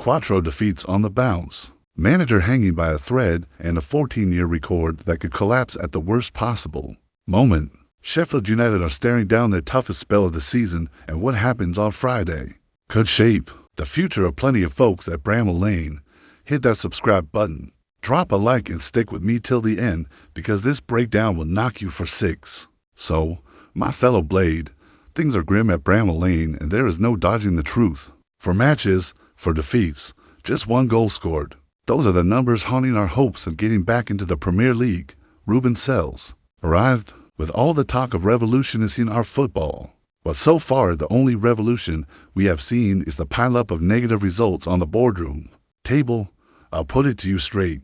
Quattro defeats on the bounce. Manager hanging by a thread and a 14-year record that could collapse at the worst possible moment. Sheffield United are staring down their toughest spell of the season, and what happens on Friday could shape the future of plenty of folks at Bramall Lane. Hit that subscribe button. Drop a like and stick with me till the end, because this breakdown will knock you for six. So, my fellow Blade, things are grim at Bramall Lane, and there is no dodging the truth. For matches, for defeats, just one goal scored. Those are the numbers haunting our hopes of getting back into the Premier League. Ruben Sells arrived with all the talk of revolutions in our football. But so far, the only revolution we have seen is the pileup of negative results on the boardroom table. I'll put it to you straight.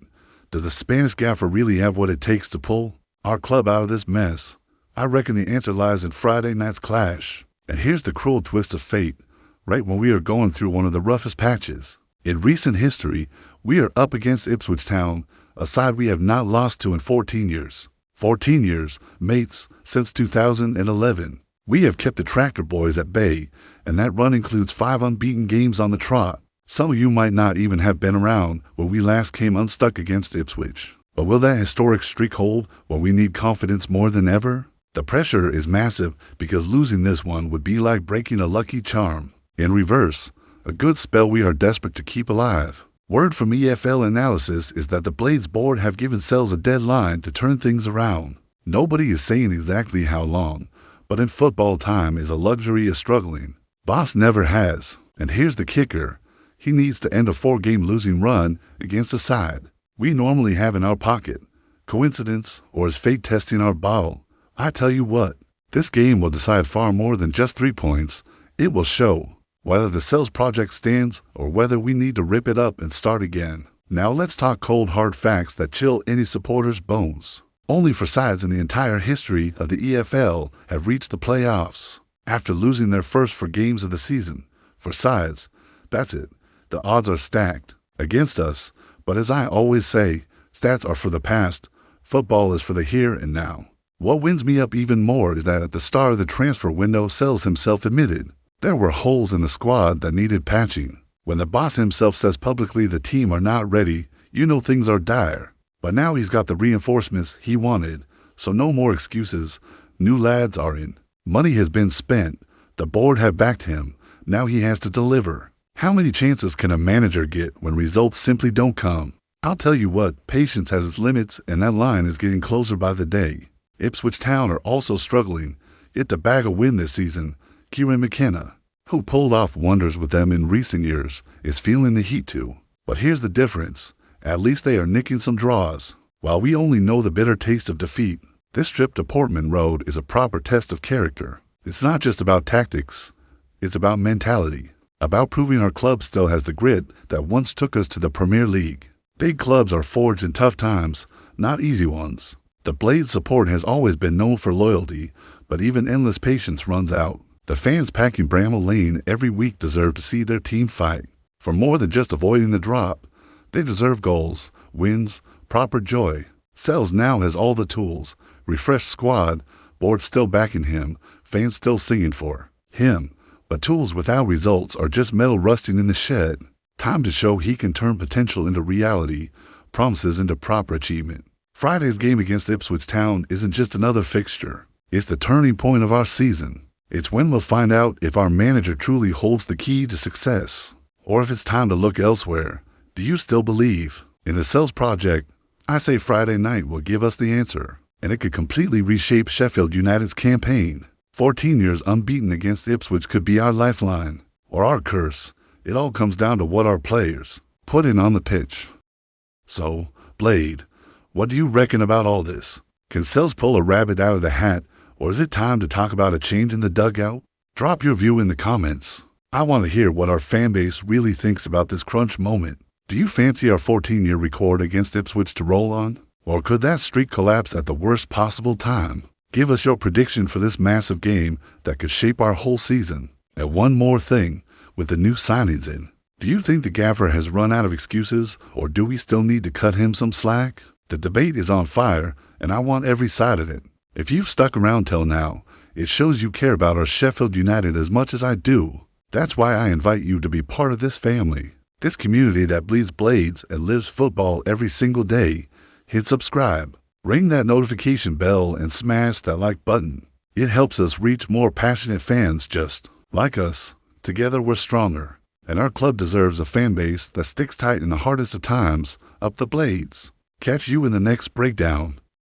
Does the Spanish gaffer really have what it takes to pull our club out of this mess? I reckon the answer lies in Friday night's clash. And here's the cruel twist of fate. Right when we are going through one of the roughest patches in recent history, we are up against Ipswich Town, a side we have not lost to in 14 years. 14 years, mates, since 2011. We have kept the Tractor Boys at bay, and that run includes 5 unbeaten games on the trot. Some of you might not even have been around when we last came unstuck against Ipswich. But will that historic streak hold when we need confidence more than ever? The pressure is massive because losing this one would be like breaking a lucky charm. In reverse, a good spell we are desperate to keep alive. Word from EFL Analysis is that the Blades board have given Sells a deadline to turn things around. Nobody is saying exactly how long, but in football, time is a luxury of struggling. Boss never has. And here's the kicker. He needs to end a 4-game losing run against a side we normally have in our pocket. Coincidence, or is fate testing our bottle? I tell you what, this game will decide far more than just 3 points. It will show whether the Sells project stands or whether we need to rip it up and start again. Now let's talk cold hard facts that chill any supporter's bones. Only 4 sides in the entire history of the EFL have reached the playoffs after losing their first 4 games of the season. 4 sides, that's it. The odds are stacked against us, but as I always say, stats are for the past, football is for the here and now. What winds me up even more is that at the start of the transfer window, Sells himself admitted there were holes in the squad that needed patching. When the boss himself says publicly the team are not ready, you know things are dire. But now he's got the reinforcements he wanted, so no more excuses. New lads are in. Money has been spent. The board have backed him. Now he has to deliver. How many chances can a manager get when results simply don't come? I'll tell you what, patience has its limits, and that line is getting closer by the day. Ipswich Town are also struggling, yet to bag a win this season. Kieran McKenna, who pulled off wonders with them in recent years, is feeling the heat too. But here's the difference. At least they are nicking some draws. While we only know the bitter taste of defeat, this trip to Portman Road is a proper test of character. It's not just about tactics. It's about mentality. About proving our club still has the grit that once took us to the Premier League. Big clubs are forged in tough times, not easy ones. The Blades support has always been known for loyalty, but even endless patience runs out. The fans packing Bramall Lane every week deserve to see their team fight. For more than just avoiding the drop, they deserve goals, wins, proper joy. Sells now has all the tools, refreshed squad, board still backing him, fans still singing for him. But tools without results are just metal rusting in the shed. Time to show he can turn potential into reality, promises into proper achievement. Friday's game against Ipswich Town isn't just another fixture. It's the turning point of our season. It's when we'll find out if our manager truly holds the key to success, or if it's time to look elsewhere. Do you still believe in the Sells project? I say Friday night will give us the answer, and it could completely reshape Sheffield United's campaign. 14 years unbeaten against Ipswich could be our lifeline, or our curse. It all comes down to what our players put in on the pitch. So, Blade, what do you reckon about all this? Can Sells pull a rabbit out of the hat, or is it time to talk about a change in the dugout? Drop your view in the comments. I want to hear what our fanbase really thinks about this crunch moment. Do you fancy our 14-year record against Ipswich to roll on? Or could that streak collapse at the worst possible time? Give us your prediction for this massive game that could shape our whole season. And one more thing, with the new signings in, do you think the gaffer has run out of excuses, or do we still need to cut him some slack? The debate is on fire, and I want every side of it. If you've stuck around till now, it shows you care about our Sheffield United as much as I do. That's why I invite you to be part of this family. This community that bleeds blades and lives football every single day. Hit subscribe, ring that notification bell, and smash that like button. It helps us reach more passionate fans just like us. Together we're stronger, and our club deserves a fan base that sticks tight in the hardest of times. Up the blades. Catch you in the next breakdown.